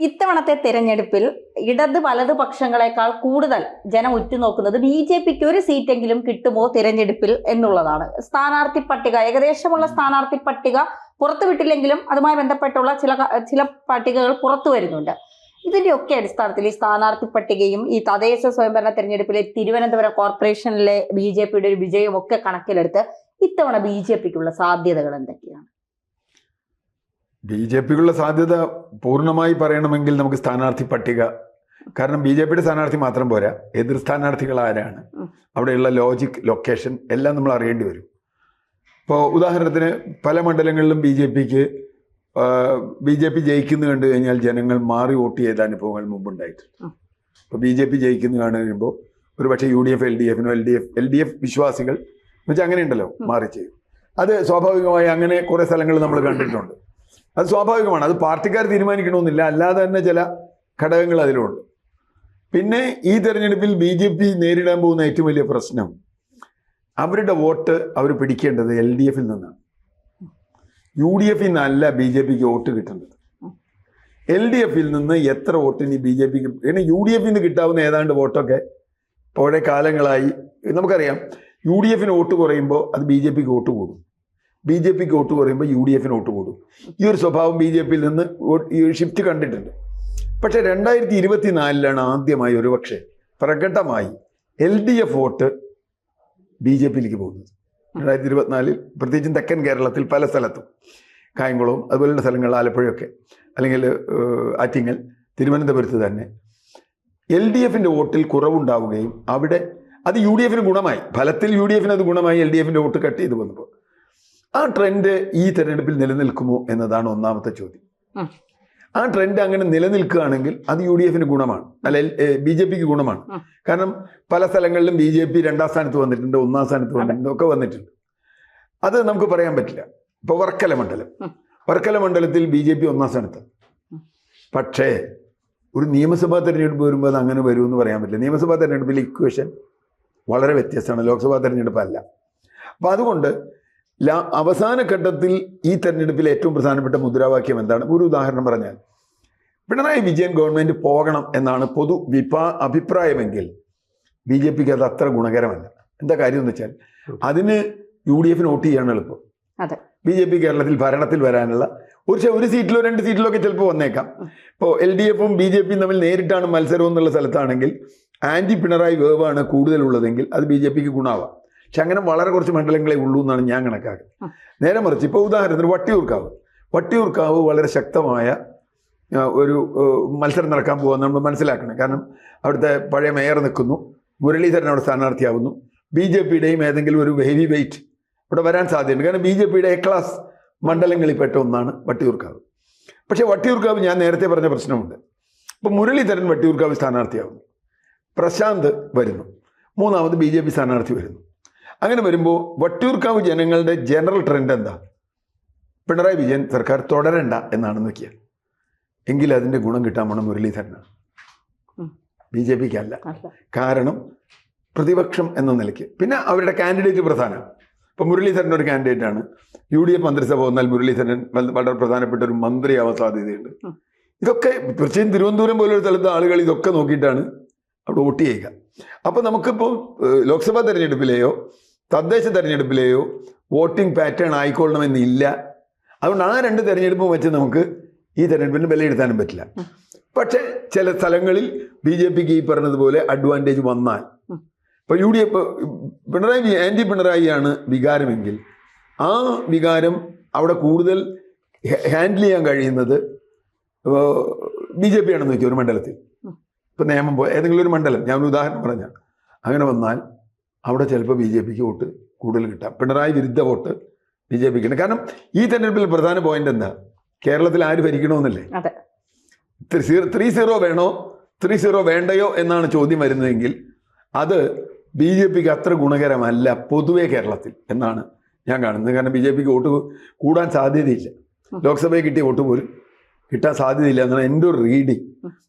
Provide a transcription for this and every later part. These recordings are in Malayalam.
ഇത്തവണത്തെ തെരഞ്ഞെടുപ്പിൽ ഇടത് വലത് പക്ഷങ്ങളെക്കാൾ കൂടുതൽ ജനം ഉറ്റുനോക്കുന്നത് BJPക്ക് ഒരു സീറ്റെങ്കിലും കിട്ടുമോ തിരഞ്ഞെടുപ്പിൽ എന്നുള്ളതാണ്. സ്ഥാനാർത്ഥി പട്ടിക, ഏകദേശമുള്ള സ്ഥാനാർത്ഥി പട്ടിക പുറത്തുവിട്ടില്ലെങ്കിലും അതുമായി ബന്ധപ്പെട്ടുള്ള ചില പട്ടികകൾ പുറത്തു വരുന്നുണ്ട്. ഇതിന്റെയൊക്കെ അടിസ്ഥാനത്തിൽ ഈ സ്ഥാനാർത്ഥി പട്ടികയും ഈ തദ്ദേശ സ്വയംഭരണ തെരഞ്ഞെടുപ്പിലെ തിരുവനന്തപുരം കോർപ്പറേഷനിലെ BJPയുടെ ഒരു വിജയം ഒക്കെ കണക്കിലെടുത്ത് ഇത്തവണ BJPക്കുള്ള സാധ്യതകൾ എന്തൊക്കെയാണ്? BJPക്കുള്ള സാധ്യത പൂർണ്ണമായി പറയണമെങ്കിൽ നമുക്ക് സ്ഥാനാർത്ഥി പട്ടിക, കാരണം BJPയുടെ സ്ഥാനാർത്ഥി മാത്രം പോരാ, എതിർ സ്ഥാനാർത്ഥികൾ ആരാണ്, അവിടെയുള്ള ലോജിക്, ലൊക്കേഷൻ എല്ലാം നമ്മൾ അറിയേണ്ടി വരും. ഇപ്പോൾ ഉദാഹരണത്തിന് പല മണ്ഡലങ്ങളിലും BJP ജയിക്കുന്നു കണ്ടു കഴിഞ്ഞാൽ ജനങ്ങൾ മാറി വോട്ട് ചെയ്ത അനുഭവങ്ങൾ മുമ്പുണ്ടായിട്ടുണ്ട്. ഇപ്പോൾ BJP ജയിക്കുന്നു കണ്ടു കഴിയുമ്പോൾ ഒരു പക്ഷേ UDF LDF വിശ്വാസികൾ എന്നുവെച്ചാൽ അങ്ങനെ ഉണ്ടല്ലോ, മാറി ചെയ്യും. അത് സ്വാഭാവികമായി അങ്ങനെ കുറേ സ്ഥലങ്ങൾ നമ്മൾ കണ്ടിട്ടുണ്ട്. അത് സ്വാഭാവികമാണ്, അത് പാർട്ടിക്കാർ തീരുമാനിക്കണമെന്നില്ല, അല്ലാതെ തന്നെ ചില ഘടകങ്ങൾ അതിലുണ്ട്. പിന്നെ ഈ തെരഞ്ഞെടുപ്പിൽ BJP നേരിടാൻ പോകുന്ന ഏറ്റവും വലിയ പ്രശ്നം, അവരുടെ വോട്ട് അവർ പിടിക്കേണ്ടത് LDFിൽ നിന്നാണ്. UDFിൽ നിന്നല്ല BJPക്ക് വോട്ട് കിട്ടുന്നത്. LDFിൽ നിന്ന് എത്ര വോട്ട് ഇനി BJPക്ക്, പിന്നെ UDFിൽ നിന്ന് കിട്ടാവുന്ന ഏതാണ്ട് വോട്ടൊക്കെ പഴയ കാലങ്ങളായി നമുക്കറിയാം. UDFിന് വോട്ട് കുറയുമ്പോൾ അത് BJPക്ക് വോട്ട് കൂടും, BJPക്ക് വോട്ട് കുറയുമ്പോൾ UDFിന് വോട്ട് കൂടും. ഈ ഒരു സ്വഭാവം BJPയിൽ നിന്ന് ഈ ഷിഫ്റ്റ് കണ്ടിട്ടുണ്ട്. പക്ഷേ 2024 ആദ്യമായി ഒരുപക്ഷെ പ്രകടമായി LDF വോട്ട് BJPയിലേക്ക് പോകുന്നത്. 2024 പ്രത്യേകിച്ചും തെക്കൻ കേരളത്തിൽ പല സ്ഥലത്തും, കായംകുളവും അതുപോലുള്ള സ്ഥലങ്ങൾ, ആലപ്പുഴയൊക്കെ, അല്ലെങ്കിൽ ആറ്റിങ്ങൽ, തിരുവനന്തപുരത്ത് തന്നെ LDFിൻ്റെ വോട്ടിൽ കുറവുണ്ടാവുകയും അവിടെ അത് UDFിന് ഗുണമായി, ഫലത്തിൽ UDFിന് അത് ഗുണമായി, LDFിൻ്റെ വോട്ട് കട്ട് ചെയ്ത് വന്നപ്പോൾ. ആ ട്രെൻഡ് ഈ തെരഞ്ഞെടുപ്പിൽ നിലനിൽക്കുമോ എന്നതാണ് ഒന്നാമത്തെ ചോദ്യം. ആ ട്രെൻഡ് അങ്ങനെ നിലനിൽക്കുകയാണെങ്കിൽ അത് UDFിന് ഗുണമാണ്, അല്ല BJPക്ക് ഗുണമാണ്. കാരണം പല സ്ഥലങ്ങളിലും BJP 2ാം സ്ഥാനത്ത് വന്നിട്ടുണ്ട്, 1ാം സ്ഥാനത്ത് വന്നിട്ടുണ്ട്, ഒക്കെ വന്നിട്ടുണ്ട്. അത് നമുക്ക് പറയാൻ പറ്റില്ല. ഇപ്പോൾ വർക്കല മണ്ഡലത്തിൽ BJP 1ാം സ്ഥാനത്ത്. പക്ഷേ ഒരു നിയമസഭാ തെരഞ്ഞെടുപ്പ് വരുമ്പോൾ അത് അങ്ങനെ വരുമെന്ന് പറയാൻ പറ്റില്ല. നിയമസഭാ തെരഞ്ഞെടുപ്പിൽ ഇക്വേഷൻ വളരെ വ്യത്യസ്തമാണ്, ലോക്സഭാ തെരഞ്ഞെടുപ്പല്ല. അപ്പോൾ അതുകൊണ്ട് അവസാന ഘട്ടത്തിൽ ഈ തെരഞ്ഞെടുപ്പിൽ ഏറ്റവും പ്രധാനപ്പെട്ട മുദ്രാവാക്യം എന്താണ്? ഒരു ഉദാഹരണം പറഞ്ഞാൽ, പിണറായി വിജയൻ ഗവൺമെൻറ് പോകണം എന്നാണ് പൊതു അഭിപ്രായമെങ്കിൽ BJPക്ക് അത് അത്ര ഗുണകരമല്ല. എന്താ കാര്യം എന്ന് വെച്ചാൽ, അതിന് UDFിന് വോട്ട് ചെയ്യാൻ എളുപ്പം. BJP കേരളത്തിൽ ഭരണത്തിൽ വരാനുള്ള ഒരു സീറ്റിലോ 2 സീറ്റിലോ ഒക്കെ ചിലപ്പോൾ വന്നേക്കാം. ഇപ്പോൾ LDFും BJPയും തമ്മിൽ നേരിട്ടാണ് മത്സരം എന്നുള്ള സ്ഥലത്താണെങ്കിൽ ആൻറ്റി പിണറായി വേവാണ് കൂടുതലുള്ളതെങ്കിൽ അത് BJPക്ക് ഗുണമാവാം. പക്ഷെ അങ്ങനെ വളരെ കുറച്ച് മണ്ഡലങ്ങളെ ഉള്ളൂ എന്നാണ് ഞാൻ കണക്കാക്കുന്നത്. നേരെ മറിച്ച് ഇപ്പോൾ ഉദാഹരണത്തിന് വട്ടിയൂർക്കാവ് വളരെ ശക്തമായ ഒരു മത്സരം നടക്കാൻ പോകുമെന്ന് നമ്മൾ മനസ്സിലാക്കണം. കാരണം അവിടുത്തെ പഴയ മേയർ നിൽക്കുന്നു, മുരളീധരൻ അവിടെ സ്ഥാനാർത്ഥിയാവുന്നു. BJPയുടെയും ഏതെങ്കിലും ഒരു ഹെവി വെയിറ്റ് ഇവിടെ വരാൻ സാധ്യതയുണ്ട്. കാരണം BJPയുടെ A ക്ലാസ് മണ്ഡലങ്ങളിൽപ്പെട്ട ഒന്നാണ് വട്ടിയൂർക്കാവ്. പക്ഷേ വട്ടിയൂർക്കാവ് ഞാൻ നേരത്തെ പറഞ്ഞ പ്രശ്നമുണ്ട്. ഇപ്പോൾ മുരളീധരൻ വട്ടിയൂർക്കാവ് സ്ഥാനാർത്ഥിയാവുന്നു, പ്രശാന്ത് വരുന്നു, 3ാമത് BJP സ്ഥാനാർത്ഥി വരുന്നു. അങ്ങനെ വരുമ്പോൾ വട്ടിയൂർക്കാവ് ജനങ്ങളുടെ ജനറൽ ട്രെൻഡ് എന്താ? പിണറായി വിജയൻ സർക്കാർ തുടരണ്ട എന്നാണ് നോക്കിയാൽ. എങ്കിൽ അതിൻ്റെ ഗുണം കിട്ടാൻ പോണം മുരളീധരനാണ്, BJPക്ക് അല്ല. കാരണം പ്രതിപക്ഷം എന്ന നിലയ്ക്ക് പിന്നെ അവരുടെ കാൻഡിഡേറ്റ് പ്രധാനമാണ്. ഇപ്പോൾ മുരളീധരൻ ഒരു കാൻഡിഡേറ്റാണ്. UDF മന്ത്രിസഭ വന്നാൽ മുരളീധരൻ വളരെ പ്രധാനപ്പെട്ട ഒരു മന്ത്രിയാവാൻ സാധ്യതയുണ്ട്. ഇതൊക്കെ തീർച്ചയായും തിരുവനന്തപുരം പോലൊരു സ്ഥലത്ത് ആളുകൾ ഇതൊക്കെ നോക്കിയിട്ടാണ് അവിടെ വോട്ട് ചെയ്യുക. അപ്പോൾ നമുക്കിപ്പോൾ ലോക്സഭാ തെരഞ്ഞെടുപ്പിലെയോ തദ്ദേശ തെരഞ്ഞെടുപ്പിലെയോ വോട്ടിംഗ് പാറ്റേൺ ആയിക്കൊള്ളണമെന്നില്ല. അതുകൊണ്ട് ആ 2 തെരഞ്ഞെടുപ്പും വെച്ച് നമുക്ക് ഈ തെരഞ്ഞെടുപ്പിന് വിലയിരുത്താനും പറ്റില്ല. പക്ഷേ ചില സ്ഥലങ്ങളിൽ BJPക്ക് ഈ പറഞ്ഞതുപോലെ അഡ്വാൻറ്റേജ് വന്നാൽ, ഇപ്പോൾ UDF ആൻറ്റി പിണറായിയാണ് വികാരമെങ്കിൽ ആ വികാരം അവിടെ കൂടുതൽ ഹാൻഡിൽ ചെയ്യാൻ കഴിയുന്നത് BJP ആണെന്ന് വെച്ചാൽ ഒരു മണ്ഡലത്തിൽ. ഇപ്പോൾ നിയമം ഏതെങ്കിലും ഒരു മണ്ഡലം, ഞാനൊരു ഉദാഹരണം പറഞ്ഞാൽ, അങ്ങനെ വന്നാൽ അവിടെ ചിലപ്പോൾ BJPക്ക് വോട്ട് കൂടുതൽ കിട്ടാം, പിണറായി വിരുദ്ധ വോട്ട് BJPക്ക് ഉണ്ട്. കാരണം ഈ തെരഞ്ഞെടുപ്പിൽ പ്രധാന പോയിന്റ് എന്താ? കേരളത്തിൽ ആര് ഭരിക്കണമെന്നല്ലേ. 3-0 വേണോ 3-0 വേണ്ടയോ എന്നാണ് ചോദ്യം വരുന്നതെങ്കിൽ അത് BJPക്ക് അത്ര ഗുണകരമല്ല പൊതുവേ കേരളത്തിൽ എന്നാണ് ഞാൻ കാണുന്നത്. കാരണം BJPക്ക് വോട്ട് കൂടാൻ സാധ്യതയില്ല, ലോക്സഭയിൽ കിട്ടിയ വോട്ട് പോലും കിട്ടാൻ സാധ്യതയില്ല എന്നാണ് എൻ്റെ ഒരു റീഡിങ്.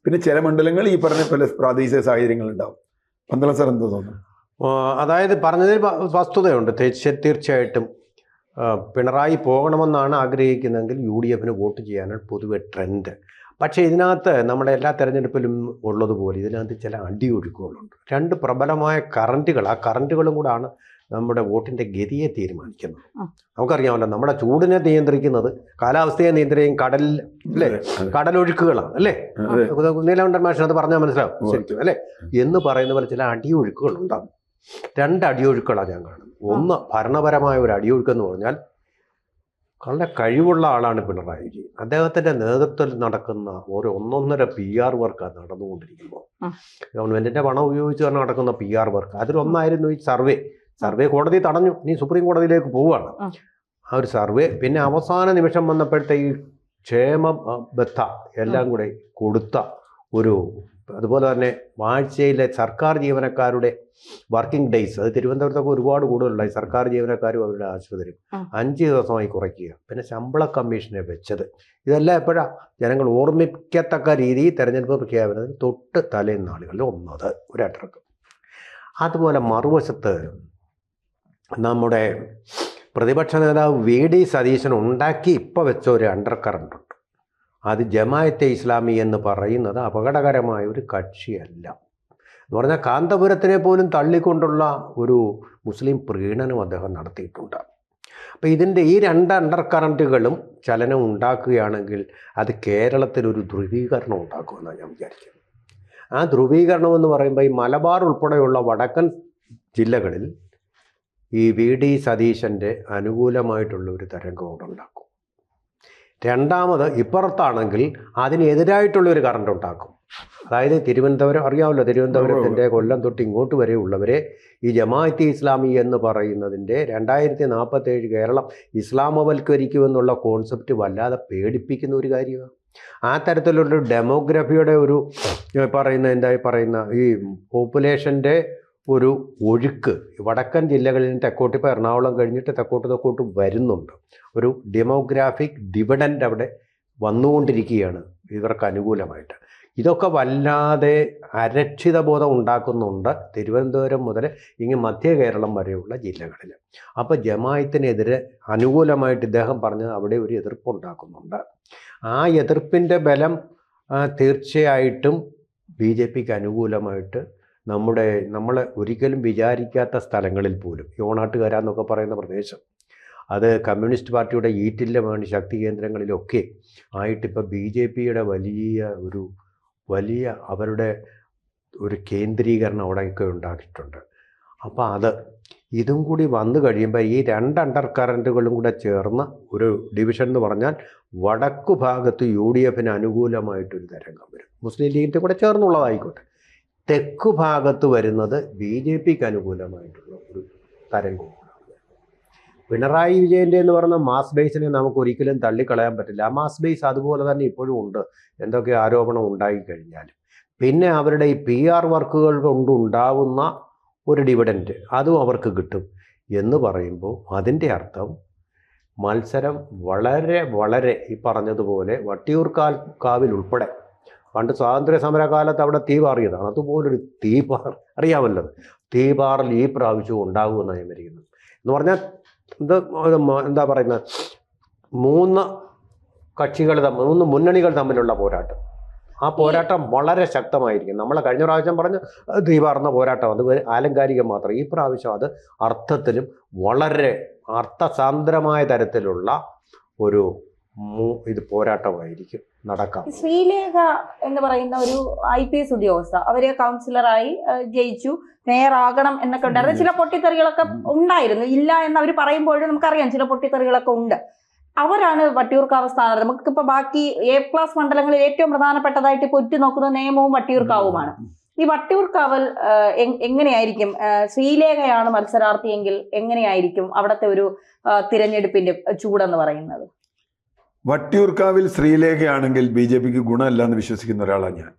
പിന്നെ ചില മണ്ഡലങ്ങൾ ഈ പറഞ്ഞ പല പ്രാദേശിക സാഹചര്യങ്ങളുണ്ടാവും. പന്തളം സാർ എന്താ തോന്നുന്നു? അതായത് പറഞ്ഞതിൽ വസ്തുതയുണ്ട്. തീർച്ചയായിട്ടും പിണറായി പോകണമെന്നാണ് ആഗ്രഹിക്കുന്നതെങ്കിൽ UDFന് വോട്ട് ചെയ്യാനാണ് പൊതുവെ ട്രെൻഡ്. പക്ഷേ ഇതിനകത്ത് നമ്മുടെ എല്ലാ തെരഞ്ഞെടുപ്പിലും ഉള്ളതുപോലെ ഇതിനകത്ത് ചില അടിയൊഴുക്കുകളുണ്ട്. രണ്ട് പ്രബലമായ കറൻറ്റുകൾ, ആ കറൻറ്റുകളും കൂടാണ് നമ്മുടെ വോട്ടിൻ്റെ ഗതിയെ തീരുമാനിക്കുന്നത്. നമുക്കറിയാമല്ലോ, നമ്മുടെ ചൂടിനെ നിയന്ത്രിക്കുന്നത്, കാലാവസ്ഥയെ നിയന്ത്രിക്കും കടലിൽ അല്ലേ, കടലൊഴുക്കുകളാണ് അല്ലേ. നീലകണ്ഠൻ മാഷ് അത് പറഞ്ഞാൽ മനസ്സിലാവും ശരിക്കും അല്ലേ. എന്ന് പറയുന്ന പോലെ ചില അടിയൊഴുക്കുകൾ ഉണ്ടാകും. രണ്ട് അടിയൊഴുക്കുകളാണ് ഞാൻ കാണുന്നത്. ഒന്ന് ഭരണപരമായ ഒരു അടിയൊഴുക്കെന്ന് പറഞ്ഞാൽ വളരെ കഴിവുള്ള ആളാണ് പിണറായി വിജയൻ. അദ്ദേഹത്തിൻ്റെ നേതൃത്വത്തിൽ നടക്കുന്ന ഒരു 1.5 PR വർക്കാണ് നടന്നുകൊണ്ടിരിക്കുമ്പോൾ. ഗവൺമെൻറ്റിൻ്റെ പണം ഉപയോഗിച്ച് നടക്കുന്ന PR വർക്ക്. അതിലൊന്നായിരുന്നു ഈ സർവേ കോടതി തടഞ്ഞു, ഇനി സുപ്രീം കോടതിയിലേക്ക് പോവുകയാണ് ആ ഒരു സർവേ. പിന്നെ അവസാന നിമിഷം വന്നപ്പോഴത്തെ ഈ ക്ഷേമ ബത്ത എല്ലാം കൂടെ കൊടുത്ത ഒരു, അതുപോലെ തന്നെ ആഴ്ചയിലെ സർക്കാർ ജീവനക്കാരുടെ വർക്കിംഗ് ഡേയ്സ്, അത് തിരുവനന്തപുരത്തൊക്കെ ഒരുപാട് കൂടുതലുണ്ടായി. സർക്കാർ ജീവനക്കാരും അവരുടെ ആശുപത്രിയും 5 ദിവസമായി കുറയ്ക്കുക. പിന്നെ ശമ്പള കമ്മീഷനെ വെച്ചത്. ഇതെല്ലാം എപ്പോഴാണ് ജനങ്ങൾ ഓർമ്മിക്കത്തക്ക രീതിയിൽ തെരഞ്ഞെടുപ്പ് പ്രഖ്യാപനത്തിന് തൊട്ട് തലേന്നാളുകളിൽ ഒന്നത് ഒരു അട്ടർക്ക്. അതുപോലെ മറുവശത്ത് നമ്മുടെ പ്രതിപക്ഷ നേതാവ് VD സതീശൻ ഉണ്ടാക്കി ഇപ്പോൾ വെച്ച ഒരു അണ്ടർ കറണ്ട് ഉണ്ട്. അത് ജമാഅത്തെ ഇസ്ലാമി എന്ന് പറയുന്നത് അപകടകരമായ ഒരു കക്ഷിയല്ല എന്ന് പറഞ്ഞാൽ കാന്തപുരത്തിനെ പോലും തള്ളിക്കൊണ്ടുള്ള ഒരു മുസ്ലിം പ്രീണനം അദ്ദേഹം നടത്തിയിട്ടുണ്ട്. അപ്പോൾ ഇതിൻ്റെ ഈ രണ്ട് അണ്ടർ കറൻറ്റുകളും ചലനം ഉണ്ടാക്കുകയാണെങ്കിൽ അത് കേരളത്തിലൊരു ധ്രുവീകരണം ഉണ്ടാക്കുമെന്നാണ് ഞാൻ വിചാരിക്കുന്നത്. ആ ധ്രുവീകരണം എന്ന് പറയുമ്പോൾ ഈ മലബാർ ഉൾപ്പെടെയുള്ള വടക്കൻ ജില്ലകളിൽ ഈ VD സതീശൻ്റെ അനുകൂലമായിട്ടുള്ള ഒരു തരംഗം അവിടെ ഉണ്ടാക്കും. രണ്ടാമത് ഇപ്പുറത്താണെങ്കിൽ അതിനെതിരായിട്ടുള്ളൊരു കറണ്ട് ഉണ്ടാക്കും. അതായത് തിരുവനന്തപുരം അറിയാമല്ലോ, തിരുവനന്തപുരത്തിൻ്റെ കൊല്ലം തൊട്ട് ഇങ്ങോട്ട് വരെയുള്ളവരെ ഈ ജമാഅത്തെ ഇസ്ലാമി എന്ന് പറയുന്നതിൻ്റെ 2047 കേരളം ഇസ്ലാമവൽക്കരിക്കുമെന്നുള്ള കോൺസെപ്റ്റ് വല്ലാതെ പേടിപ്പിക്കുന്ന ഒരു കാര്യമാണ്. ആ തരത്തിലുള്ള ഡെമോഗ്രഫിയുടെ ഒരു പറയുന്ന ഈ പോപ്പുലേഷൻ്റെ ഒരു ഒഴുക്ക് വടക്കൻ ജില്ലകളിൽ തെക്കോട്ട്, ഇപ്പോൾ എറണാകുളം കഴിഞ്ഞിട്ട് തെക്കോട്ട് വരുന്നുണ്ട്. ഒരു ഡെമോഗ്രാഫിക് ഡിവിഡൻഡ് അവിടെ വന്നുകൊണ്ടിരിക്കുകയാണ് ഇവർക്ക് അനുകൂലമായിട്ട്. ഇതൊക്കെ വല്ലാതെ അരക്ഷിതബോധം ഉണ്ടാക്കുന്നുണ്ട് തിരുവനന്തപുരം മുതൽ ഇങ്ങ് മധ്യ കേരളം വരെയുള്ള ജില്ലകളിൽ. അപ്പോൾ ജമാഅത്തിനെതിരെ അനുകൂലമായിട്ട് ഇദ്ദേഹം പറഞ്ഞത് അവിടെ ഒരു എതിർപ്പുണ്ടാക്കുന്നുണ്ട്. ആ എതിർപ്പിൻ്റെ ബലം തീർച്ചയായിട്ടും BJPക്ക് അനുകൂലമായിട്ട് നമ്മൾ ഒരിക്കലും വിചാരിക്കാത്ത സ്ഥലങ്ങളിൽ പോലും, യോണാട്ടുകര എന്നൊക്കെ പറയുന്ന പ്രദേശം, അത് കമ്മ്യൂണിസ്റ്റ് പാർട്ടിയുടെ ഈറ്റില്ലമാണ് ശക്തി കേന്ദ്രങ്ങളിലൊക്കെ ആയിട്ടിപ്പോൾ BJPയുടെ വലിയ അവരുടെ ഒരു കേന്ദ്രീകരണം അവിടെയൊക്കെ ഉണ്ടാക്കിയിട്ടുണ്ട്. അപ്പോൾ ഇതും കൂടി വന്നു കഴിയുമ്പോൾ ഈ രണ്ട് അണ്ടർ കറൻറ്റുകളും കൂടെ ചേർന്ന് ഒരു ഡിവിഷൻ എന്ന് പറഞ്ഞാൽ വടക്കു ഭാഗത്ത് UDFന് അനുകൂലമായിട്ടൊരു തരംഗം വരും. മുസ്ലിം ലീഗിൻ്റെ കൂടെ ചേർന്നുള്ളതായിക്കോട്ടെ. തെക്കു ഭാഗത്ത് വരുന്നത് BJPക്ക് അനുകൂലമായിട്ടുള്ള ഒരു തരംഗം. പിണറായി വിജയൻ്റെ എന്ന് പറയുന്ന മാസ് ബേസിനെ നമുക്ക് ഒരിക്കലും തള്ളിക്കളയാൻ പറ്റില്ല. ആ മാസ് ബേസ് അതുപോലെ തന്നെ ഇപ്പോഴും ഉണ്ട്, എന്തൊക്കെ ആരോപണം ഉണ്ടായിക്കഴിഞ്ഞാലും. പിന്നെ അവരുടെ ഈ PR വർക്കുകൾ കൊണ്ടുണ്ടാവുന്ന ഒരു ഡിവിഡൻറ്റ് അതും അവർക്ക് കിട്ടും എന്ന് പറയുമ്പോൾ അതിൻ്റെ അർത്ഥം മത്സരം വളരെ ഈ പറഞ്ഞതുപോലെ വട്ടിയൂർക്കാവിൽ ഉൾപ്പെടെ പണ്ട് സ്വാതന്ത്ര്യ സമരകാലത്ത് അവിടെ തീ പാറിയതാണ്. അതുപോലൊരു അറിയാമല്ലോ, തീപാറൽ ഈ പ്രാവശ്യവും ഉണ്ടാകുമെന്നാണ് ഞാൻ വരിക്കുന്നത്. എന്ന് പറഞ്ഞാൽ എന്താ പറയുന്നത്, 3 മുന്നണികൾ തമ്മിലുള്ള പോരാട്ടം. ആ പോരാട്ടം വളരെ ശക്തമായിരിക്കും. നമ്മളെ കഴിഞ്ഞ പ്രാവശ്യം പറഞ്ഞ് തീപാറുന്ന പോരാട്ടം അത് ആലങ്കാരികം മാത്രം. ഈ പ്രാവശ്യം അത് അർത്ഥത്തിലും വളരെ അർത്ഥസാന്ദ്രമായ തരത്തിലുള്ള ഒരു പോരാട്ടമായിരിക്കും നടക്കാം. ശ്രീലേഖ എന്ന് പറയുന്ന ഒരു IPS ഉദ്യോഗസ്ഥ, അവര് കൗൺസിലറായി ജയിച്ചു, മേയറാകണം എന്നൊക്കെ ഉണ്ടായിരുന്നു. ചില പൊട്ടിത്തെറികളൊക്കെ ഉണ്ടായിരുന്നു, ഇല്ല എന്ന് അവർ പറയുമ്പോഴും നമുക്കറിയാം ചില പൊട്ടിത്തെറികളൊക്കെ ഉണ്ട്. അവരാണ് വട്ടിയൂർക്കാവ് സ്ഥാനാർത്ഥി. നമുക്കിപ്പോ ബാക്കി A+ മണ്ഡലങ്ങളിൽ ഏറ്റവും പ്രധാനപ്പെട്ടതായിട്ട് ഇപ്പൊ ഉറ്റുനോക്കുന്ന നേമവും വട്ടിയൂർക്കാവുമാണ്. ഈ വട്ടിയൂർക്കാവിൽ എങ്ങനെയായിരിക്കും ശ്രീലേഖയാണ് മത്സരാർത്ഥിയെങ്കിൽ എങ്ങനെയായിരിക്കും അവിടുത്തെ ഒരു തിരഞ്ഞെടുപ്പിന്റെ ചൂടെന്ന് പറയുന്നത്? വട്ടിയൂർക്കാവിൽ ശ്രീലേഖയാണെങ്കിൽ BJPക്ക് ഗുണമല്ല എന്ന് വിശ്വസിക്കുന്ന ഒരാളാണ് ഞാൻ.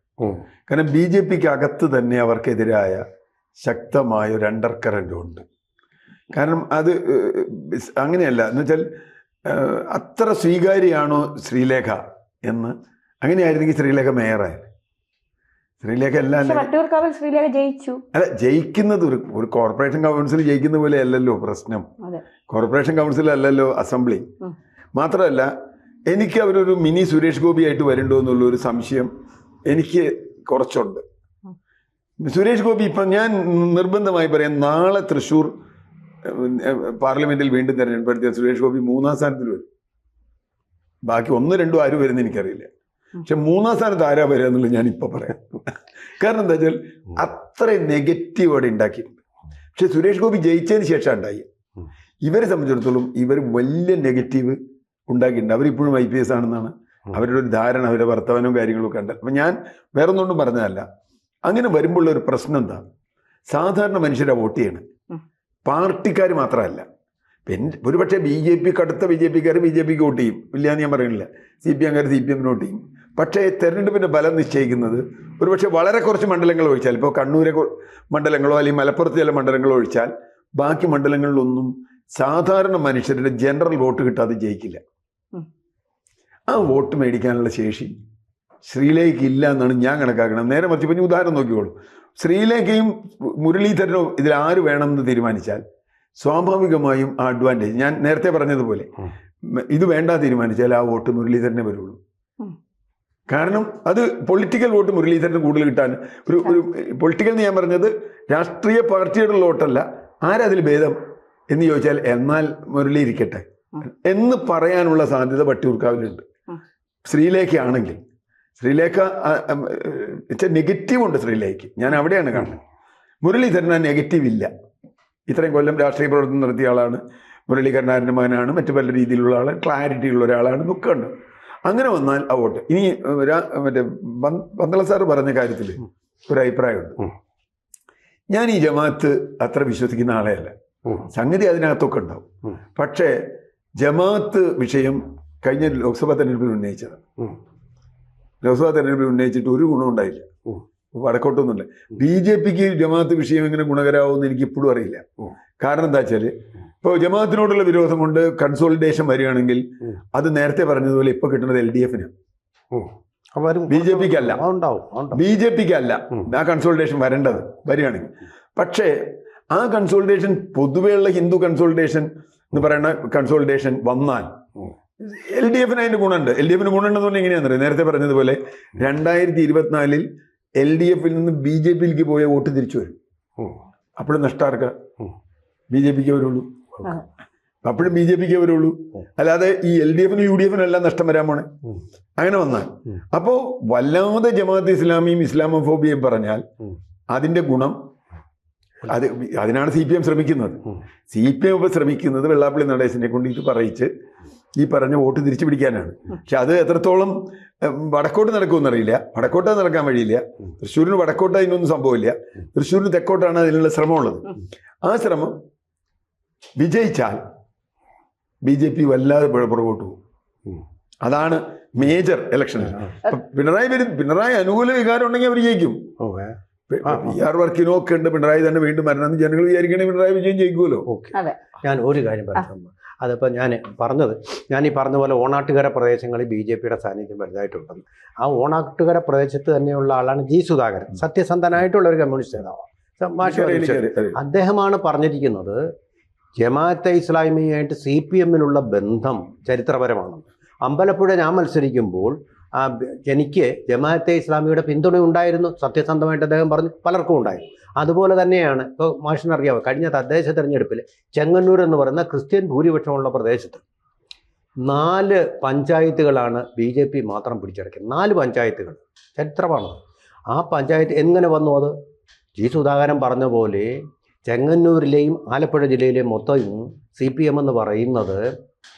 കാരണം BJPക്ക് അകത്ത് തന്നെ അവർക്കെതിരായ ശക്തമായ ഒരു അണ്ടർ കറന്റ് ഉണ്ട്. കാരണം അത് അങ്ങനെയല്ല എന്ന് വെച്ചാൽ അത്ര സ്വീകാര്യമാണോ ശ്രീലേഖ എന്ന്. അങ്ങനെയായിരുന്നെങ്കിൽ ശ്രീലേഖ മേയറായത്. ശ്രീലേഖ വട്ടിയൂർക്കാവിൽ ശ്രീലേഖ ജയിച്ചു. അല്ല, ജയിക്കുന്നത് ഒരു കോർപ്പറേഷൻ കൗൺസിൽ ജയിക്കുന്ന പോലെ അല്ലല്ലോ പ്രശ്നം. കോർപ്പറേഷൻ കൗൺസിൽ അല്ലല്ലോ അസംബ്ലി. മാത്രമല്ല എനിക്ക് അവരൊരു മിനി സുരേഷ് ഗോപി ആയിട്ട് വരുന്നുണ്ടോ എന്നുള്ള ഒരു സംശയം എനിക്ക് കുറച്ചുണ്ട്. സുരേഷ് ഗോപി ഇപ്പം ഞാൻ നിർബന്ധമായി പറയാം, നാളെ തൃശ്ശൂർ പാർലമെന്റിൽ വീണ്ടും തെരഞ്ഞെടുപ്പ് നടത്തിയ സുരേഷ് ഗോപി 3-ാം സ്ഥാനത്തിൽ വരും. ബാക്കി 1-2 ആരും വരുന്ന എനിക്കറിയില്ല. പക്ഷെ 3-ാം സ്ഥാനത്ത് ആരാ വരിക എന്നുള്ളത് ഞാൻ ഇപ്പൊ പറയാം. കാരണം എന്താ വെച്ചാൽ അത്ര നെഗറ്റീവ് അവിടെ ഉണ്ടാക്കിയിട്ടുണ്ട്. പക്ഷെ സുരേഷ് ഗോപി ജയിച്ചതിന് ശേഷം ഉണ്ടായി. ഇവരെ സംബന്ധിച്ചിടത്തോളം ഇവർ വലിയ നെഗറ്റീവ് ഉണ്ടാക്കിയിട്ടുണ്ട്. അവരിപ്പോഴും IPS ആണെന്നാണ് അവരുടെ ഒരു ധാരണ, അവരുടെ വർത്തമാനവും കാര്യങ്ങളും ഒക്കെ ഉണ്ട്. അപ്പം ഞാൻ വേറൊന്നുകൊണ്ടും പറഞ്ഞതല്ല. അങ്ങനെ വരുമ്പോഴുള്ള ഒരു പ്രശ്നം എന്താ, സാധാരണ മനുഷ്യരെ വോട്ട് ചെയ്യണം, പാർട്ടിക്കാർ മാത്രമല്ല. പിന്നെ ഒരുപക്ഷെ കടുത്ത BJPക്കാർ BJPക്ക് വോട്ട് ചെയ്യും, ഇല്ലയെന്ന് ഞാൻ പറയുന്നില്ല. CPMകാർ CPMന് വോട്ട് ചെയ്യും. പക്ഷേ തെരഞ്ഞെടുപ്പിൻ്റെ ഫലം നിശ്ചയിക്കുന്നത് ഒരുപക്ഷെ വളരെ കുറച്ച് മണ്ഡലങ്ങൾ ഒഴിച്ചാൽ, ഇപ്പോൾ കണ്ണൂരെ മണ്ഡലങ്ങളോ അല്ലെങ്കിൽ മലപ്പുറത്ത് ചില മണ്ഡലങ്ങളോ ഒഴിച്ചാൽ ബാക്കി മണ്ഡലങ്ങളിലൊന്നും സാധാരണ മനുഷ്യരുടെ ജനറൽ വോട്ട് കിട്ടാതെ ജയിക്കില്ല. ആ വോട്ട് മേടിക്കാനുള്ള ശേഷി ശ്രീലേഖയ്ക്ക് ഇല്ല എന്നാണ് ഞാൻ കണക്കാക്കണം. നേരെ മറിച്ച് ഇപ്പം ഉദാഹരണം നോക്കിക്കോളൂ, ശ്രീലേഖയും മുരളീധരനോ ഇതിൽ ആര് വേണമെന്ന് തീരുമാനിച്ചാൽ സ്വാഭാവികമായും ആ അഡ്വാൻറ്റേജ് ഞാൻ നേരത്തെ പറഞ്ഞതുപോലെ ഇത് വേണ്ട തീരുമാനിച്ചാൽ ആ വോട്ട് മുരളീധരനെ വരുള്ളൂ. കാരണം അത് പൊളിറ്റിക്കൽ വോട്ട് മുരളീധരന് കൂടുതൽ കിട്ടാൻ ഒരു പൊളിറ്റിക്കൽ എന്ന് ഞാൻ പറഞ്ഞത് രാഷ്ട്രീയ പാർട്ടിയുടെ വോട്ടല്ല, ആരതിൽ ഭേദം എന്ന് ചോദിച്ചാൽ എന്നാൽ മുരളി ഇരിക്കട്ടെ എന്ന് പറയാനുള്ള സാധ്യത വട്ടിയൂർക്കാവിലുണ്ട്. ശ്രീലേഖയാണെങ്കിൽ ശ്രീലേഖ നെഗറ്റീവ് ഉണ്ട് ശ്രീലേഖയ്ക്ക്, ഞാൻ അവിടെയാണ് കാണുന്നത്. മുരളീധരൻ ആ നെഗറ്റീവ് ഇല്ല. ഇത്രയും കൊല്ലം രാഷ്ട്രീയ പ്രവർത്തനം നടത്തിയ ആളാണ്, മുരളീധരനാരൻ്റെ മകനാണ്, മറ്റു പല രീതിയിലുള്ള ആളാണ്, ക്ലാരിറ്റി ഉള്ള ഒരാളാണ്, ഒക്കെ ഉണ്ട്. അങ്ങനെ വന്നാൽ ആ വോട്ട്. ഇനി മറ്റേ പന്തള സാറ് പറഞ്ഞ കാര്യത്തിൽ ഒരു അഭിപ്രായമുണ്ട്. ഞാൻ ഈ ജമാഅത്ത് അത്ര വിശ്വസിക്കുന്ന ആളെയല്ല, സംഗതി അതിനകത്തൊക്കെ ഉണ്ടാവും. പക്ഷേ ജമാഅത്ത് വിഷയം കഴിഞ്ഞ ലോക്സഭാ തെരഞ്ഞെടുപ്പിൽ ഉന്നയിച്ചത്, ലോക്സഭാ തെരഞ്ഞെടുപ്പിൽ ഉന്നയിച്ചിട്ട് ഒരു ഗുണം ഉണ്ടായില്ല, വടക്കോട്ടൊന്നുമില്ല. BJPക്ക് ജമാഅത്ത് വിഷയം എങ്ങനെ ഗുണകരമാവുമെന്ന് എനിക്ക് ഇപ്പോഴും അറിയില്ല. കാരണം എന്താ വെച്ചാൽ ഇപ്പോൾ ജമാഅത്തിനോടുള്ള വിരോധം കൊണ്ട് കൺസോളിഡേഷൻ വരികയാണെങ്കിൽ അത് നേരത്തെ പറഞ്ഞതുപോലെ ഇപ്പൊ കിട്ടുന്നത് LDF-ന്, BJPക്ക് അല്ല. BJPക്ക് അല്ല ആ കൺസോളിഡേഷൻ വരികയാണെങ്കിൽ. പക്ഷേ ആ കൺസോളിഡേഷൻ പൊതുവെയുള്ള ഹിന്ദു കൺസോളിഡേഷൻ എന്ന് പറയുന്ന കൺസോളിഡേഷൻ വന്നാൽ LDF-ന് അതിന്റെ ഗുണമുണ്ട്. LDF-ന് ഗുണമുണ്ടെന്ന് പറഞ്ഞാൽ എങ്ങനെയാണെന്ന് അറിയാം. നേരത്തെ പറഞ്ഞതുപോലെ 2024 LDF-ൽ നിന്ന് BJPയിലേക്ക് പോയ വോട്ട് തിരിച്ചു വരും. അപ്പോഴും നഷ്ടമാർക്ക BJPക്ക് വരുള്ളൂ, അപ്പോഴും BJPക്ക് വരുള്ളൂ. അല്ലാതെ ഈ LDF-നും UDF-നും എല്ലാം നഷ്ടം വരാൻ പോണേ അങ്ങനെ വന്നാൽ. അപ്പോൾ വല്ലാതെ ജമാഅത്ത് ഇസ്ലാമിയും ഇസ്ലാമോഫോബിയയും പറഞ്ഞാൽ അതിന്റെ ഗുണം അതിനാണ് CPM ശ്രമിക്കുന്നത്. CPM ഇപ്പോൾ ശ്രമിക്കുന്നത് വെള്ളാപ്പള്ളി നടേശനെ കൊണ്ട് ഇത് പറയിച്ച് ഈ പറഞ്ഞ വോട്ട് തിരിച്ചു പിടിക്കാനാണ്. പക്ഷെ അത് എത്രത്തോളം വടക്കോട്ട് നടക്കുമെന്നറിയില്ല. വടക്കോട്ട് നടക്കാൻ വഴിയില്ല. തൃശ്ശൂരിന് വടക്കോട്ട് അതിനൊന്നും സംഭവമില്ല. തൃശ്ശൂരിന് തെക്കോട്ടാണ് അതിനുള്ള ശ്രമമുള്ളത്. ആ ശ്രമം വിജയിച്ചാൽ BJP വല്ലാതെ പുറകോട്ട് പോകും. അതാണ് മേജർ ഇലക്ഷനിൽ. പിണറായി അനുകൂല വികാരം ഉണ്ടെങ്കിൽ അവർ ജയിക്കും. PR വർക്കിനോ ഒക്കെ ഉണ്ട്. പിണറായി തന്നെ വീണ്ടും വരണമെന്ന് ജനങ്ങൾ വിചാരിക്കണേ പിണറായി വിജയം ജയിക്കുമല്ലോ. ഞാൻ ഒരു കാര്യം പറയാം. അതിപ്പോൾ ഞാൻ ഈ പറഞ്ഞ പോലെ ഓണാട്ടുകര പ്രദേശങ്ങളിൽ BJPയുടെ സാന്നിധ്യം വലുതായിട്ടുണ്ടെന്ന്. ആ ഓണാട്ടുകര പ്രദേശത്ത് തന്നെയുള്ള ആളാണ് G. സുധാകരൻ, സത്യസന്ധനായിട്ടുള്ള ഒരു കമ്മ്യൂണിസ്റ്റ് നേതാവ്. അദ്ദേഹമാണ് പറഞ്ഞിരിക്കുന്നത് ജമാഅത്തെ ഇസ്ലാമിയായിട്ട് CPMനുള്ള ബന്ധം ചരിത്രപരമാണ്. അമ്പലപ്പുഴ ഞാൻ മത്സരിക്കുമ്പോൾ എനിക്ക് ജമാഅത്തെ ഇസ്ലാമിയുടെ പിന്തുണ ഉണ്ടായിരുന്നു, സത്യസന്ധമായിട്ട് അദ്ദേഹം പറഞ്ഞു, പലർക്കും ഉണ്ടായിരുന്നു. അതുപോലെ തന്നെയാണ് ഇപ്പോൾ മാഷിനറിയാമോ, കഴിഞ്ഞ തദ്ദേശ തെരഞ്ഞെടുപ്പിൽ ചെങ്ങന്നൂർ എന്ന് പറയുന്ന ക്രിസ്ത്യൻ ഭൂരിപക്ഷമുള്ള പ്രദേശത്ത് 4 പഞ്ചായത്തുകളാണ് BJP മാത്രം പിടിച്ചടക്കിയത്. 4 പഞ്ചായത്തുകൾ ചരിത്രമാണ്. ആ പഞ്ചായത്ത് എങ്ങനെ വന്നു? അത് G. സുധാകരൻ പറഞ്ഞ പോലെ ചെങ്ങന്നൂരിലെയും ആലപ്പുഴ ജില്ലയിലെയും മൊത്തം CPM എന്ന് പറയുന്നത്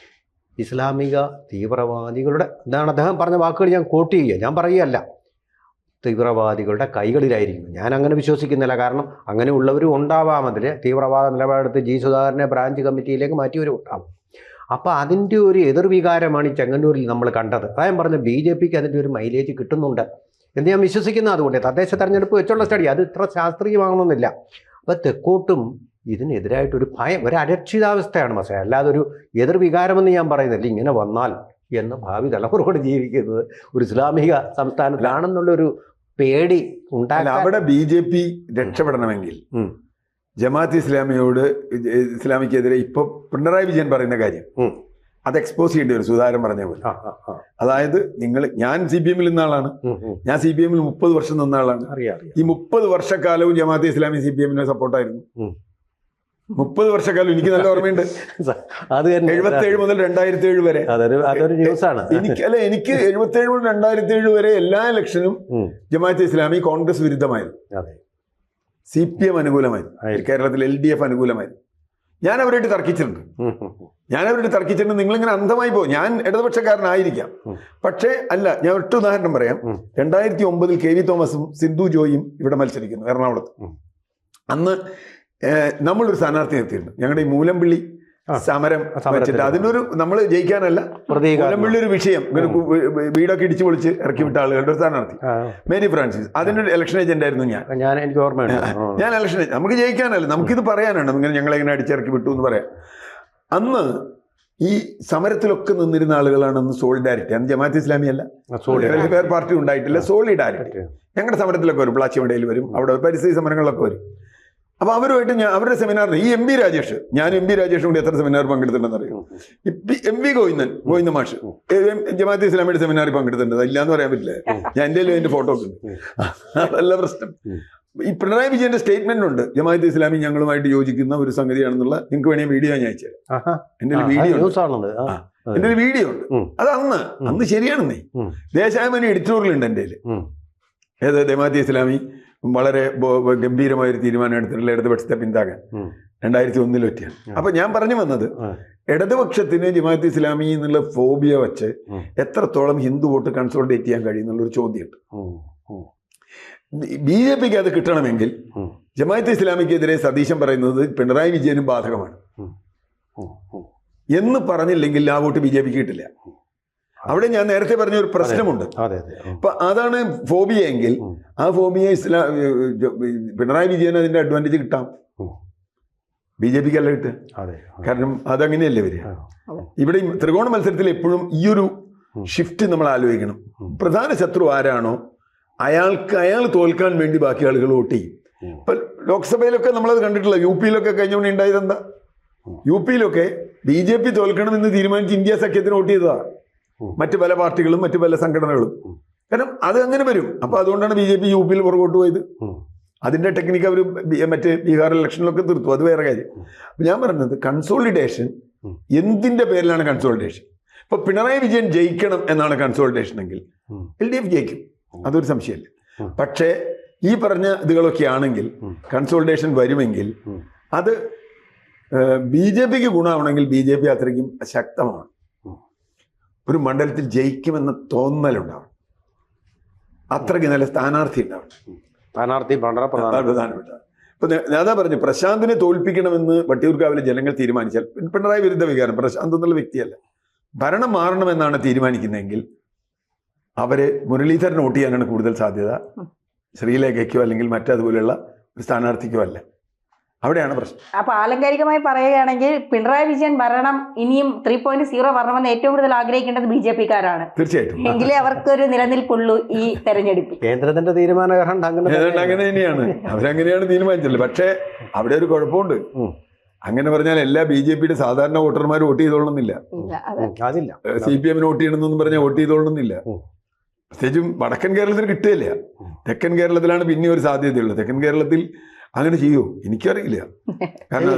ഇസ്ലാമിക തീവ്രവാദികളുടെ, ഇതാണ് അദ്ദേഹം പറഞ്ഞ വാക്കുകൾ ഞാൻ കോട്ട് ചെയ്യുക, ഞാൻ പറയുകയല്ല, തീവ്രവാദികളുടെ കൈകളിലായിരിക്കുന്നു. ഞാൻ അങ്ങനെ വിശ്വസിക്കുന്നില്ല. കാരണം അങ്ങനെയുള്ളവരും ഉണ്ടാവാം. അതിൽ തീവ്രവാദ നിലപാടെടുത്ത് G. സുധാകരനെ ബ്രാഞ്ച് കമ്മിറ്റിയിലേക്ക് മാറ്റിയവരും ഉണ്ടാവും. അപ്പോൾ അതിൻ്റെ ഒരു എതിർവികാരമാണ് ഈ ചെങ്ങന്നൂരിൽ നമ്മൾ കണ്ടത്. അതായത് പറഞ്ഞ BJPക്ക് അതിൻ്റെ ഒരു മൈലേജ് കിട്ടുന്നുണ്ട് എന്ന് ഞാൻ വിശ്വസിക്കുന്നത്. അതുകൊണ്ട് തദ്ദേശ തെരഞ്ഞെടുപ്പ് വെച്ചുള്ള സ്റ്റഡി അത് ഇത്ര ശാസ്ത്രീയമാകണമെന്നില്ല. അപ്പോൾ തെക്കോട്ടും ഇതിനെതിരായിട്ടൊരു ഭയം, ഒരു അരക്ഷിതാവസ്ഥയാണ് മസേ, അല്ലാതെ ഒരു എതിർവികാരമെന്ന് ഞാൻ പറയുന്നില്ല. ഇങ്ങനെ വന്നാൽ എന്ന് ഭാവി തലമുറയോട് ജീവിക്കുന്നത് ഒരു ഇസ്ലാമിക സംസ്ഥാനത്തിലാണെന്നുള്ളൊരു പേടി ഉണ്ടാകാൻ. അവിടെ BJP രക്ഷപ്പെടണമെങ്കിൽ ജമാഅത്ത് ഇസ്ലാമിക്കെതിരെ ഇപ്പൊ പിണറായി വിജയൻ പറയുന്ന കാര്യം അത് എക്സ്പോസ് ചെയ്യേണ്ടി വരും. സുധാകരൻ പറഞ്ഞ പോലെ. അതായത് ഞാൻ CPM നിന്ന ആളാണ്. ഞാൻ CPM 30 വർഷം നിന്ന ആളാണ്. ഈ 30 വർഷക്കാലവും ജമാഅത്തെ ഇസ്ലാമി CPM സപ്പോർട്ടായിരുന്നു. 30 വർഷക്കാലം എനിക്ക് നല്ല ഓർമ്മയുണ്ട്. അത് 77 മുതൽ 2007 വരെ. അതൊരു ന്യൂസാണ്. എനിക്ക് 77 മുതൽ 2007 വരെ എല്ലാ ഇലക്ഷനും ജമാഅത്തെ ഇസ്ലാമി കോൺഗ്രസ് വിരുദ്ധമായിരുന്നു. CPM അനുകൂലമായിരുന്നു. കേരളത്തിൽ LDF അനുകൂലമായിരുന്നു. ഞാൻ അവരായിട്ട് തർക്കിച്ചിട്ടുണ്ട്. നിങ്ങളിങ്ങനെ അന്ധമായി പോകും. ഞാൻ ഇടതുപക്ഷക്കാരനായിരിക്കാം, പക്ഷേ അല്ല. ഞാൻ ഒറ്റ ഉദാഹരണം പറയാം. 2009 KV തോമസും സിന്ധു ജോയും ഇവിടെ മത്സരിക്കുന്നു എറണാകുളത്ത്. അന്ന് നമ്മളൊരു സ്ഥാനാർത്ഥി നിർത്തിയിട്ടുണ്ട്. ഞങ്ങളുടെ ഈ മൂലംപിള്ളി സമരം വെച്ചിട്ട് അതിനൊരു നമ്മൾ ജയിക്കാനല്ല, മൂലംപിള്ളി ഒരു വിഷയം വീടൊക്കെ ഇടിച്ചു പൊളിച്ച് ഇറക്കി വിട്ട ആളുകളുടെ ഒരു സ്ഥാനാർത്ഥി മേരി ഫ്രാൻസിസ്. അതിനൊരു ഇലക്ഷൻ ഏജന്റ് ആയിരുന്നു എനിക്ക് ഓർമ്മയുണ്ട്. ഞാൻ ഇലക്ഷൻ ഏജന്റ്. നമുക്ക് ജയിക്കാനല്ല, നമുക്കിത് പറയാനാണ്. ഇങ്ങനെ ഞങ്ങളെങ്ങനെ അടിച്ചിറക്കി വിട്ടു എന്ന് പറയാം. അന്ന് ഈ സമരത്തിലൊക്കെ നിന്നിരുന്ന ആളുകളാണ് അന്ന് സോളിഡാരിറ്റി. അന്ന് ജമാഅത്ത് ഇസ്ലാമി അല്ല, വെൽഫെയർ പാർട്ടി ഉണ്ടായിട്ടില്ല, സോളിഡാരിറ്റി. ഞങ്ങളുടെ സമരത്തിലൊക്കെ വരും, പ്ലാച്ചിമടയിൽ വരും, അവിടെ പരിസ്ഥിതി സമരങ്ങളിലൊക്കെ വരും. അപ്പൊ അവരുമായിട്ട് അവരുടെ സെമിനാറിന് ഈ MB രാജേഷ്, ഞാൻ MB രാജേഷും കൂടി എത്ര സെമിനാർ പങ്കെടുത്തിട്ടുണ്ടെന്ന് അറിയാം. MV ഗോവിന്ദൻ മാഷ് ജമാഅത്തെ ഇസ്ലാമിയുടെ സെമിനാറിൽ പങ്കെടുത്തിട്ടുണ്ട്. ഇല്ലാന്ന് പറയാൻ പറ്റില്ല. ഞാൻ എൻ്റെ അതിന്റെ ഫോട്ടോ ഒക്കെ ഉണ്ട്. അതല്ല പ്രശ്നം. ഈ പിണറായി വിജയന്റെ സ്റ്റേറ്റ്മെന്റ് ഉണ്ട്, ജമാഅത്തെ ഇസ്ലാമി ഞങ്ങളുമായിട്ട് യോജിക്കുന്ന ഒരു സംഗതിയാണെന്നുള്ള. നിങ്ങൾക്ക് വേണമെങ്കിൽ വീഡിയോ ഞാൻ അയച്ചു തരാം. എൻ്റെ ഒരു വീഡിയോ ഉണ്ട്. അത് അന്ന് ശരിയാണെന്നേ. ദേശാഭിമാനി എഡിറ്റോറിയലുണ്ട് എൻ്റെ കയ്യിൽ. ഏത് ജമാഅത്തെ ഇസ്ലാമി വളരെ ഗംഭീരമായ ഒരു തീരുമാനം എടുത്തിട്ടുള്ള ഇടതുപക്ഷത്തെ പിന്താങ്ങാൻ 2001 ഒറ്റയാണ്. അപ്പൊ ഞാൻ പറഞ്ഞു വന്നത്, ഇടതുപക്ഷത്തിന് ജമാഅത്തെ ഇസ്ലാമി എന്നുള്ള ഫോബിയ വെച്ച് എത്രത്തോളം ഹിന്ദു വോട്ട് കൺസോളിഡേറ്റ് ചെയ്യാൻ കഴിയുന്നുള്ളൊരു ചോദ്യമുണ്ട്. BJPക്ക് അത് കിട്ടണമെങ്കിൽ ജമാഅത്തെ ഇസ്ലാമിക്കെതിരെ സതീശൻ പറയുന്നത് പിണറായി വിജയനും ബാധകമാണ് എന്ന് പറഞ്ഞില്ലെങ്കിൽ ആ വോട്ട് BJPക്ക് കിട്ടില്ല. അവിടെ ഞാൻ നേരത്തെ പറഞ്ഞ ഒരു പ്രശ്നമുണ്ട്. അപ്പൊ അതാണ് ഫോബിയ എങ്കിൽ ആ ഫോബിയ പിണറായി വിജയൻ അതിന്റെ അഡ്വാൻറ്റേജ് കിട്ടാം, BJPക്ക് അല്ല കിട്ടുക. കാരണം അതങ്ങനെയല്ലേ വരിക. ഇവിടെ ത്രികോണ മത്സരത്തിൽ എപ്പോഴും ഈ ഒരു ഷിഫ്റ്റ് നമ്മൾ ആലോചിക്കണം. പ്രധാന ശത്രു ആരാണോ അയാൾ തോൽക്കാൻ വേണ്ടി ബാക്കി ആളുകൾ വോട്ട് ചെയ്യും. ഇപ്പൊ ലോക്സഭയിലൊക്കെ നമ്മളത് കണ്ടിട്ടില്ല. UP-യിലൊക്കെ കഴിഞ്ഞുകൊണ്ട് ഉണ്ടായത് എന്താ? UP-യിലൊക്കെ BJP തോൽക്കണമെന്ന് തീരുമാനിച്ച് ഇന്ത്യ സഖ്യത്തിന് വോട്ട് ചെയ്തതാണ് മറ്റു പല പാർട്ടികളും മറ്റു പല സംഘടനകളും. കാരണം അത് അങ്ങനെ വരും. അപ്പൊ അതുകൊണ്ടാണ് BJP UP-യിൽ പുറകോട്ട് പോയത്. അതിന്റെ ടെക്നിക്ക് അവർ മറ്റേ ബീഹാർ ഇലക്ഷനിലൊക്കെ തീർത്തു. അത് വേറെ കാര്യം. അപ്പൊ ഞാൻ പറഞ്ഞത് കൺസോളിഡേഷൻ എന്തിന്റെ പേരിലാണ് കൺസോളിഡേഷൻ? ഇപ്പൊ പിണറായി വിജയൻ ജയിക്കണം എന്നാണ് കൺസോളിഡേഷൻ എങ്കിൽ LDF ജയിക്കും, അതൊരു സംശയമില്ല. പക്ഷേ ഈ പറഞ്ഞ ഇതുകളൊക്കെ ആണെങ്കിൽ കൺസോളിഡേഷൻ വരുമെങ്കിൽ അത് BJPക്ക് ഗുണമാണെങ്കിൽ BJP അത്രയ്ക്കും ശക്തമാണ്. ഒരു മണ്ഡലത്തിൽ ജയിക്കുമെന്ന തോന്നലുണ്ടാവും, അത്രയ്ക്ക് നല്ല സ്ഥാനാർത്ഥി ഉണ്ടാവും. പ്രധാനപ്പെട്ട ഇപ്പൊ നേതാ പറഞ്ഞു, പ്രശാന്തിനെ തോൽപ്പിക്കണമെന്ന് വട്ടിയൂർക്കാവിലെ ജനങ്ങൾ തീരുമാനിച്ചാൽ പിണറായി വിരുദ്ധ വികാരം, പ്രശാന്ത് എന്നുള്ള വ്യക്തിയല്ല, ഭരണം മാറണമെന്നാണ് തീരുമാനിക്കുന്നതെങ്കിൽ അവര് മുരളീധരൻ വോട്ട് ചെയ്യാനാണ് കൂടുതൽ സാധ്യത, ശ്രീലേഖയ്ക്കോ അല്ലെങ്കിൽ മറ്റതുപോലെയുള്ള ഒരു സ്ഥാനാർത്ഥിക്കോ അല്ല. അവിടെയാണ് പ്രശ്നം. അപ്പൊ ആലങ്കാരികമായി പറയുകയാണെങ്കിൽ പിണറായി വിജയൻ ഭരണം ഇനിയും 3.0 വരണമെന്ന് ഏറ്റവും കൂടുതൽ ആഗ്രഹിക്കേണ്ടത് BJP-ക്കാരാണ്. തീർച്ചയായിട്ടും. എങ്കിലേ അവർക്കൊരു നിലനിൽപ്പുള്ളൂ ഈ തെരഞ്ഞെടുപ്പിൽ. കേന്ദ്രത്തിന്റെ തീരുമാനം അങ്ങനെ തന്നെയാണ്, അവരങ്ങനെയാണ് തീരുമാനിച്ചത്. പക്ഷേ അവിടെ ഒരു കുഴപ്പമുണ്ട്. അങ്ങനെ പറഞ്ഞാൽ എല്ലാ BJP-യുടെ സാധാരണ വോട്ടർമാർ വോട്ട് ചെയ്തോളണമെന്നില്ല. CPM വോട്ട് ചെയ്യണമെന്നൊന്നും പറഞ്ഞാൽ വോട്ട് ചെയ്തോളണമെന്നില്ല. പ്രത്യേകിച്ചും വടക്കൻ കേരളത്തിന് കിട്ടുകയില്ല. തെക്കൻ കേരളത്തിലാണ് പിന്നെ ഒരു സാധ്യതയുള്ളത്. തെക്കൻ കേരളത്തിൽ അങ്ങനെ ചെയ്യുമോ എനിക്കറിയില്ല. കാരണം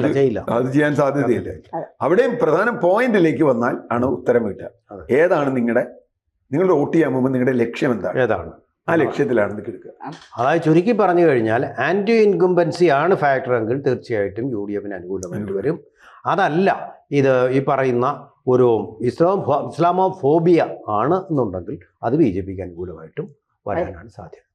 അത് ചെയ്യാൻ സാധ്യതയില്ല. അവിടെയും പ്രധാന പോയിന്റിലേക്ക് വന്നാൽ ആണ് ഉത്തരം കിട്ടുക. ഏതാണ് നിങ്ങളുടെ വോട്ട് ചെയ്യാൻ പോകുമ്പോൾ നിങ്ങളുടെ ലക്ഷ്യം ഏതാണ്? ആ ലക്ഷ്യത്തിലാണ് എടുക്കുക. അതായത് ചുരുക്കി പറഞ്ഞു കഴിഞ്ഞാൽ ആന്റി ഇൻകംബൻസി ആണ് ഫാക്ടർ എങ്കിൽ തീർച്ചയായിട്ടും UDF-ന് അനുകൂലമായിട്ട് വരും. അതല്ല ഇത് ഈ പറയുന്ന ഒരു ഇസ്ലാമോഫോബിയ ആണ് എന്നുണ്ടെങ്കിൽ അത് BJP-ക്ക് അനുകൂലമായിട്ടും വരാനാണ് സാധ്യത.